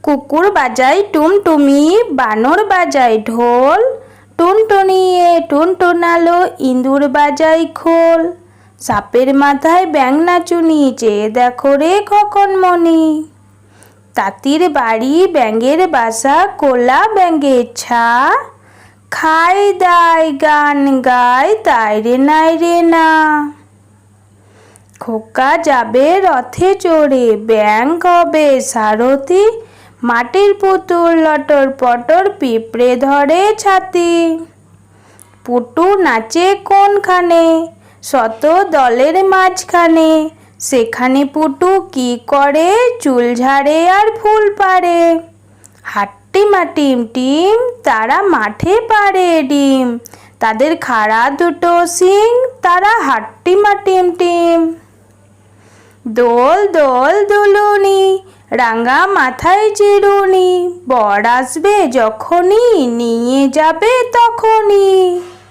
কুকুর বাজায় টুনটুমি, বানর বাজায় ঢোল, টুনটুনিয়ে টুনটুনালো, ইঁদুর বাজায় খোল। সাপের মাথায় ব্যাঙ নাচুনি, চেয়ে দেখো রে খোকনমণি। তাঁতির বাড়ি ব্যাঙের বাসা, কোলা ব্যাঙের ছা। খায় দায় গান গায়, তাই রে নাই রে না। খোকা যাবে রথে চড়ে, ব্যাঙ হবে সারথি। মাটির পুতুল লটর পটর, পিঁপড়ে ধরে ছাতি। পুটু নাচে কোনখানে, শত দলের মাঝখানে। সেখানে পুটু কি করে, চুল ঝাড়ে আর ফুল পাড়ে। হাট্টিমা টিম টিম, তারা মাঠে পাড়ে ডিম। তাদের খাড়া দুটো শিং, তারা হাট্টিমা টিম টিম। দোল দোল দুলুনি, রাঙা মাথায় চিরুনি। বর আসবে যখনই, নিয়ে যাবে তখনই।